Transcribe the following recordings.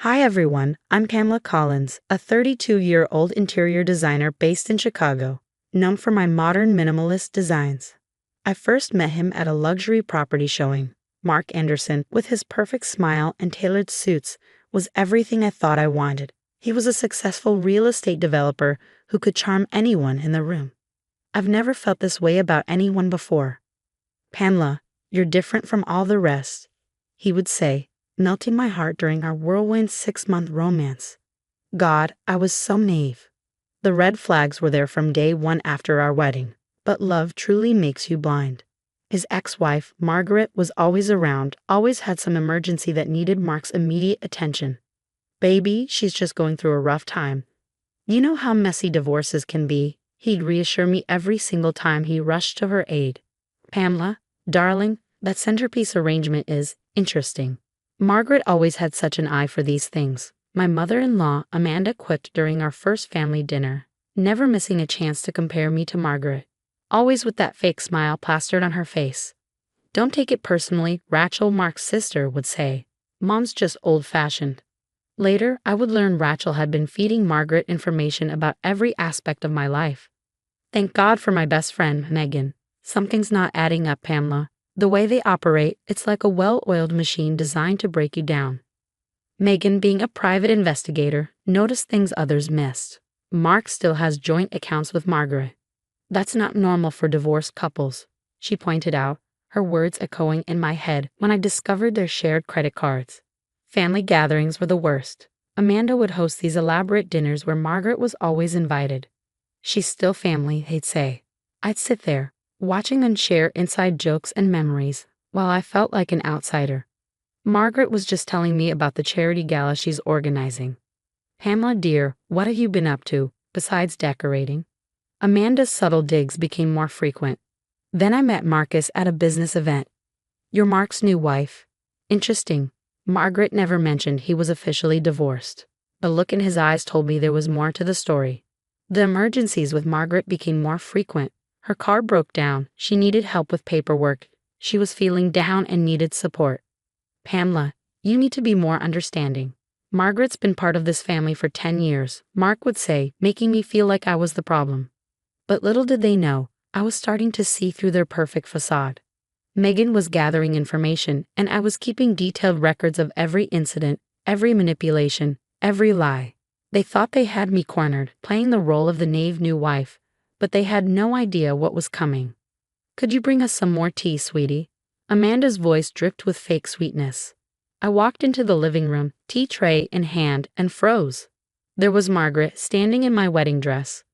Hi everyone, I'm Pamela Collins, a 32-year-old interior designer based in Chicago, known for my modern minimalist designs. I first met him at a luxury property showing. Mark Anderson, with his perfect smile and tailored suits, was everything I thought I wanted. He was a successful real estate developer who could charm anyone in the room. I've never felt this way about anyone before. "Pamela, you're different from all the rest," he would say, melting my heart during our whirlwind 6-month romance. God, I was so naive. The red flags were there from day one after our wedding, but love truly makes you blind. His ex-wife, Margaret, was always around, always had some emergency that needed Mark's immediate attention. "Baby, she's just going through a rough time. You know how messy divorces can be," he'd reassure me every single time he rushed to her aid. "Pamela, darling, that centerpiece arrangement is interesting." Margaret always had such an eye for these things. My mother-in-law, Amanda, quipped during our first family dinner, never missing a chance to compare me to Margaret, always with that fake smile plastered on her face. "Don't take it personally," Rachel, Mark's sister, would say. "Mom's just old-fashioned." Later, I would learn Rachel had been feeding Margaret information about every aspect of my life. Thank God for my best friend, Megan. "Something's not adding up, Pamela. The way they operate, it's like a well-oiled machine designed to break you down." Megan, being a private investigator, noticed things others missed. Mark still has joint accounts with Margaret. "That's not normal for divorced couples," she pointed out, her words echoing in my head when I discovered their shared credit cards. Family gatherings were the worst. Amanda would host these elaborate dinners where Margaret was always invited. "She's still family," they'd say. I'd sit there, watching them share inside jokes and memories, while I felt like an outsider. Margaret was just telling me about the charity gala she's organizing. "Pamela dear, what have you been up to, besides decorating?" Amanda's subtle digs became more frequent. Then I met Marcus at a business event. "You're Mark's new wife." "Interesting." Margaret never mentioned he was officially divorced. The look in his eyes told me there was more to the story. The emergencies with Margaret became more frequent. Her car broke down, she needed help with paperwork, she was feeling down and needed support. "Pamela, you need to be more understanding. Margaret's been part of this family for 10 years, Mark would say, making me feel like I was the problem. But little did they know, I was starting to see through their perfect facade. Megan was gathering information, and I was keeping detailed records of every incident, every manipulation, every lie. They thought they had me cornered, playing the role of the naive new wife, but they had no idea what was coming. "Could you bring us some more tea, sweetie?" Amanda's voice dripped with fake sweetness. I walked into the living room, tea tray in hand, and froze. There was Margaret, standing in my wedding dress,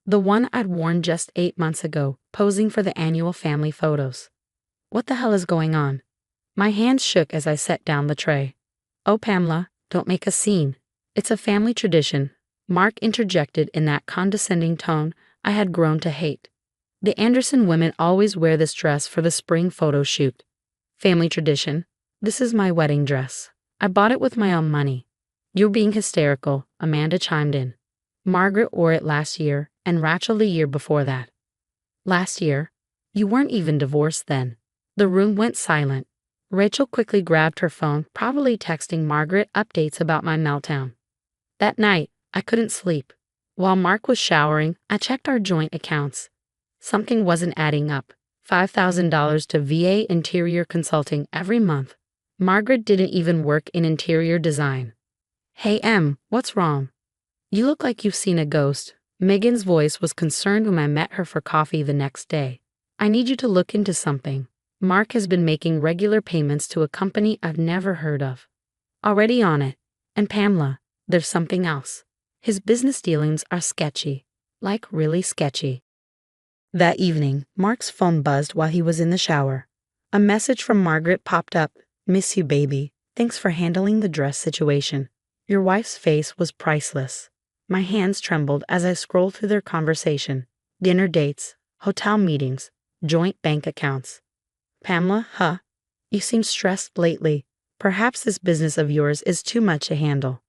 the one I'd worn just 8 months ago, posing for the annual family photos. What the hell is going on? My hands shook as I set down the tray. "Oh, Pamela, don't make a scene. It's a family tradition," Mark interjected in that condescending tone I had grown to hate. "The Anderson women always wear this dress for the spring photo shoot." "Family tradition? This is my wedding dress. I bought it with my own money." "You're being hysterical," Amanda chimed in. "Margaret wore it last year, and Rachel the year before that." "Last year? You weren't even divorced then." The room went silent. Rachel quickly grabbed her phone, probably texting Margaret updates about my meltdown. That night, I couldn't sleep. While Mark was showering, I checked our joint accounts. Something wasn't adding up. $5,000 to VA Interior Consulting every month. Margaret didn't even work in interior design. "Hey Em, what's wrong?" "You look like you've seen a ghost." Megan's voice was concerned when I met her for coffee the next day. "I need you to look into something. Mark has been making regular payments to a company I've never heard of." "Already on it. And Pamela, there's something else. His business dealings are sketchy. Like really sketchy." That evening, Mark's phone buzzed while he was in the shower. A message from Margaret popped up. "Miss you, baby. Thanks for handling the dress situation. Your wife's face was priceless." My hands trembled as I scrolled through their conversation. Dinner dates, hotel meetings, joint bank accounts. "Pamela, huh? You seem stressed lately. Perhaps this business of yours is too much to handle."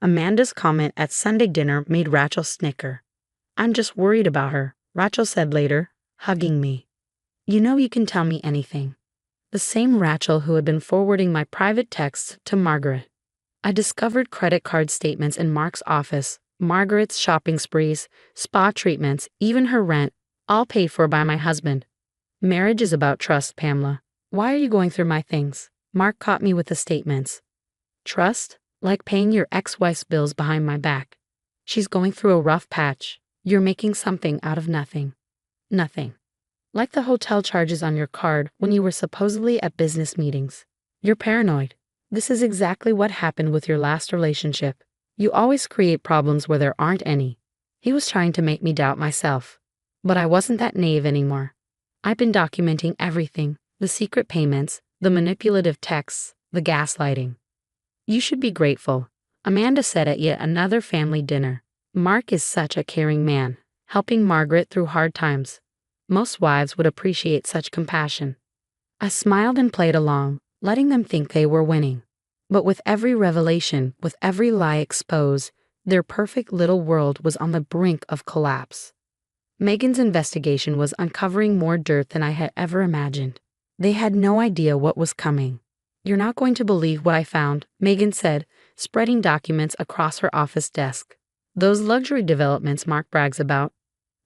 Amanda's comment at Sunday dinner made Rachel snicker. "I'm just worried about her," Rachel said later, hugging me. "You know you can tell me anything." The same Rachel who had been forwarding my private texts to Margaret. I discovered credit card statements in Mark's office, Margaret's shopping sprees, spa treatments, even her rent, all paid for by my husband. Marriage is about trust, Pamela. Why are you going through my things? Mark caught me with the statements. Trust? Like paying your ex-wife's bills behind my back. She's going through a rough patch. You're making something out of nothing. Nothing. Like the hotel charges on your card when you were supposedly at business meetings. You're paranoid. This is exactly what happened with your last relationship. You always create problems where there aren't any. He was trying to make me doubt myself. But I wasn't that naive anymore. I've been documenting everything, the secret payments, the manipulative texts, the gaslighting. You should be grateful, Amanda said at yet another family dinner. Mark is such a caring man, helping Margaret through hard times. Most wives would appreciate such compassion. I smiled and played along, letting them think they were winning. But with every revelation, with every lie exposed, their perfect little world was on the brink of collapse. Megan's investigation was uncovering more dirt than I had ever imagined. They had no idea what was coming. You're not going to believe what I found, Megan said, spreading documents across her office desk. Those luxury developments Mark brags about,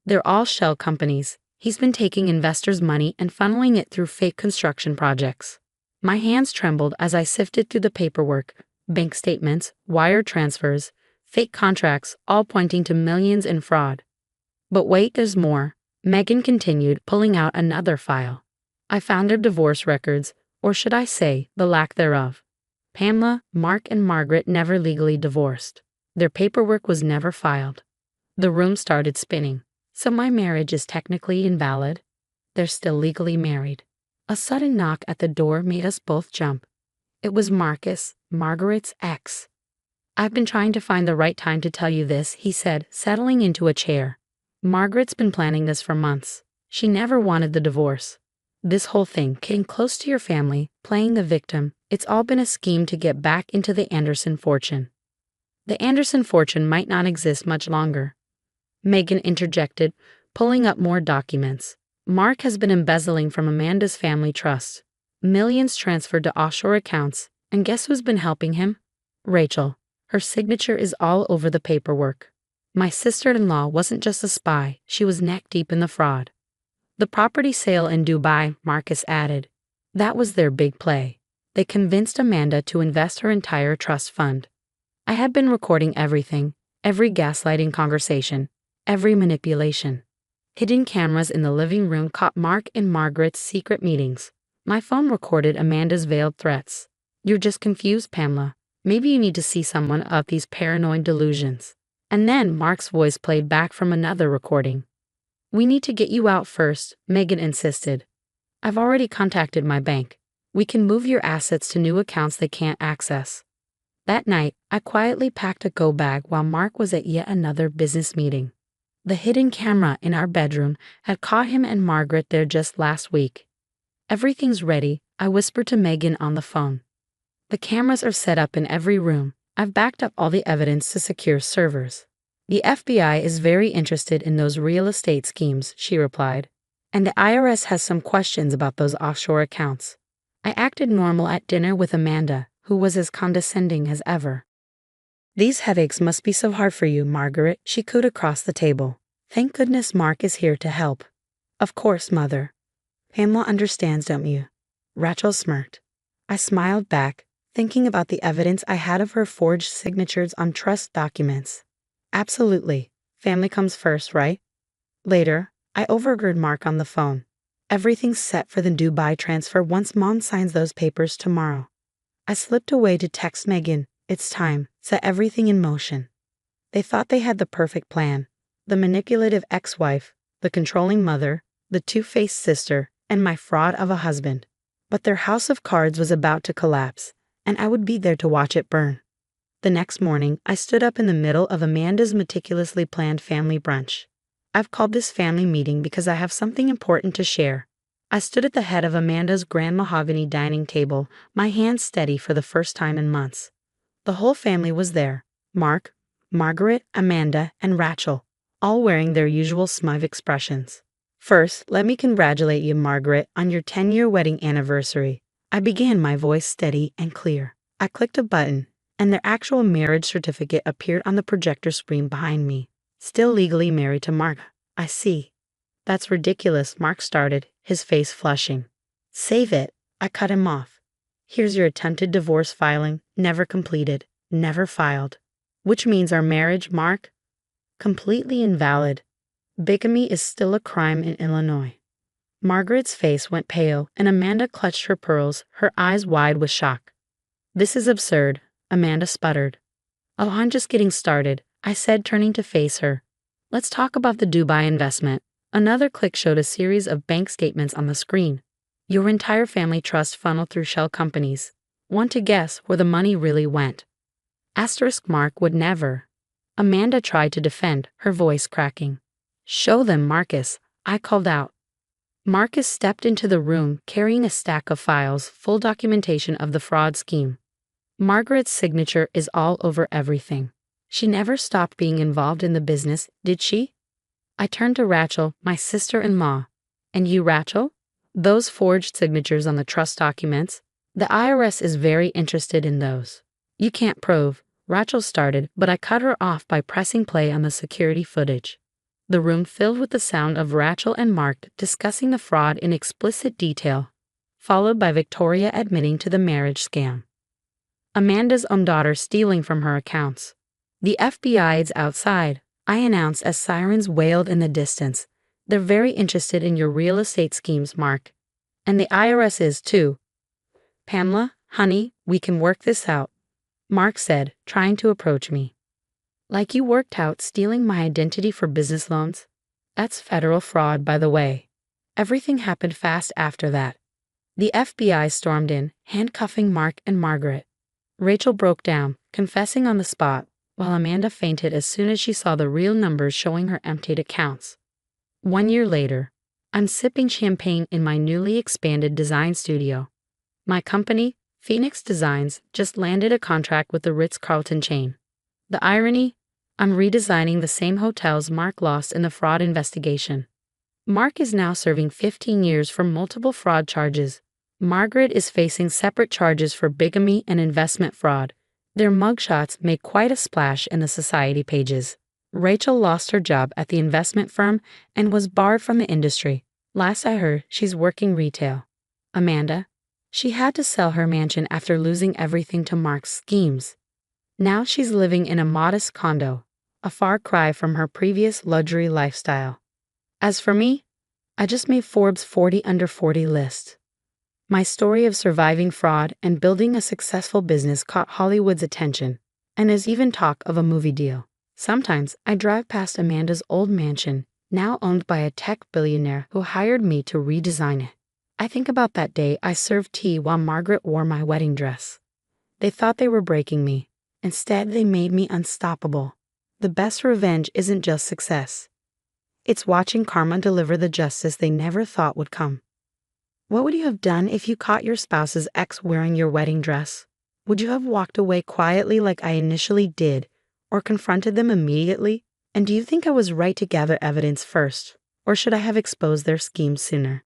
they're all shell companies. He's been taking investors' money and funneling it through fake construction projects. My hands trembled as I sifted through the paperwork, bank statements, wire transfers, fake contracts, all pointing to millions in fraud. But wait, there's more. Megan continued, pulling out another file. I found their divorce records, or should I say, the lack thereof. Pamela, Mark, and Margaret never legally divorced. Their paperwork was never filed. The room started spinning. So my marriage is technically invalid? They're still legally married. A sudden knock at the door made us both jump. It was Marcus, Margaret's ex. I've been trying to find the right time to tell you this, he said, settling into a chair. Margaret's been planning this for months. She never wanted the divorce. This whole thing, getting close to your family, playing the victim, it's all been a scheme to get back into the Anderson fortune. The Anderson fortune might not exist much longer. Megan interjected, pulling up more documents. Mark has been embezzling from Amanda's family trust. Millions transferred to offshore accounts, and guess who's been helping him? Rachel. Her signature is all over the paperwork. My sister-in-law wasn't just a spy, she was neck-deep in the fraud. The property sale in Dubai, Marcus added. That was their big play. They convinced Amanda to invest her entire trust fund. I had been recording everything, every gaslighting conversation, every manipulation. Hidden cameras in the living room caught Mark and Margaret's secret meetings. My phone recorded Amanda's veiled threats. You're just confused, Pamela. Maybe you need to see someone of these paranoid delusions. And then Mark's voice played back from another recording. We need to get you out first, Megan insisted. I've already contacted my bank. We can move your assets to new accounts they can't access. That night, I quietly packed a go bag while Mark was at yet another business meeting. The hidden camera in our bedroom had caught him and Margaret there just last week. Everything's ready, I whispered to Megan on the phone. The cameras are set up in every room. I've backed up all the evidence to secure servers. The FBI is very interested in those real estate schemes, she replied. And the IRS has some questions about those offshore accounts. I acted normal at dinner with Amanda, who was as condescending as ever. These headaches must be so hard for you, Margaret, she cooed across the table. Thank goodness Mark is here to help. Of course, Mother. Pamela understands, don't you? Rachel smirked. I smiled back, thinking about the evidence I had of her forged signatures on trust documents. Absolutely. Family comes first, right? Later, I overheard Mark on the phone. Everything's set for the Dubai transfer once Mom signs those papers tomorrow. I slipped away to text Megan. It's time. Set everything in motion. They thought they had the perfect plan. The manipulative ex-wife, the controlling mother, the two-faced sister, and my fraud of a husband. But their house of cards was about to collapse, and I would be there to watch it burn. The next morning, I stood up in the middle of Amanda's meticulously planned family brunch. I've called this family meeting because I have something important to share. I stood at the head of Amanda's grand mahogany dining table, my hands steady for the first time in months. The whole family was there. Mark, Margaret, Amanda, and Rachel, all wearing their usual smug expressions. First, let me congratulate you, Margaret, on your 10-year wedding anniversary. I began, my voice steady and clear. I clicked a button, and their actual marriage certificate appeared on the projector screen behind me. Still legally married to Mark. I see. That's ridiculous, Mark started, his face flushing. Save it, I cut him off. Here's your attempted divorce filing, never completed, never filed. Which means our marriage, Mark? Completely invalid. Bigamy is still a crime in Illinois. Margaret's face went pale, and Amanda clutched her pearls, her eyes wide with shock. This is absurd, Amanda sputtered. Oh, I'm just getting started, I said, turning to face her. Let's talk about the Dubai investment. Another click showed a series of bank statements on the screen. Your entire family trust funneled through shell companies. Want to guess where the money really went? Asterisk Mark would never. Amanda tried to defend, her voice cracking. Show them, Marcus, I called out. Marcus stepped into the room carrying a stack of files, full documentation of the fraud scheme. Margaret's signature is all over everything. She never stopped being involved in the business, did she? I turned to Rachel, my sister-in-law. And you, Rachel? Those forged signatures on the trust documents? The IRS is very interested in those. You can't prove, Rachel started, but I cut her off by pressing play on the security footage. The room filled with the sound of Rachel and Mark discussing the fraud in explicit detail, followed by Victoria admitting to the marriage scam. Amanda's own daughter stealing from her accounts. The FBI is outside, I announced as sirens wailed in the distance. They're very interested in your real estate schemes, Mark. And the IRS is too. Pamela, honey, we can work this out, Mark said, trying to approach me. Like you worked out stealing my identity for business loans? That's federal fraud, by the way. Everything happened fast after that. The FBI stormed in, handcuffing Mark and Margaret. Rachel broke down, confessing on the spot, while Amanda fainted as soon as she saw the real numbers showing her emptied accounts. 1 year later, I'm sipping champagne in my newly expanded design studio. My company, Phoenix Designs, just landed a contract with the Ritz-Carlton chain. The irony? I'm redesigning the same hotels Mark lost in the fraud investigation. Mark is now serving 15 years for multiple fraud charges. Margaret is facing separate charges for bigamy and investment fraud. Their mugshots make quite a splash in the society pages. Rachel lost her job at the investment firm and was barred from the industry. Last I heard, she's working retail. Amanda? She had to sell her mansion after losing everything to Mark's schemes. Now she's living in a modest condo, a far cry from her previous luxury lifestyle. As for me, I just made Forbes' 40 Under 40 list. My story of surviving fraud and building a successful business caught Hollywood's attention, and there's even talk of a movie deal. Sometimes I drive past Amanda's old mansion, now owned by a tech billionaire who hired me to redesign it. I think about that day I served tea while Margaret wore my wedding dress. They thought they were breaking me. Instead, they made me unstoppable. The best revenge isn't just success. It's watching karma deliver the justice they never thought would come. What would you have done if you caught your spouse's ex wearing your wedding dress? Would you have walked away quietly like I initially did, or confronted them immediately? And do you think I was right to gather evidence first, or should I have exposed their schemes sooner?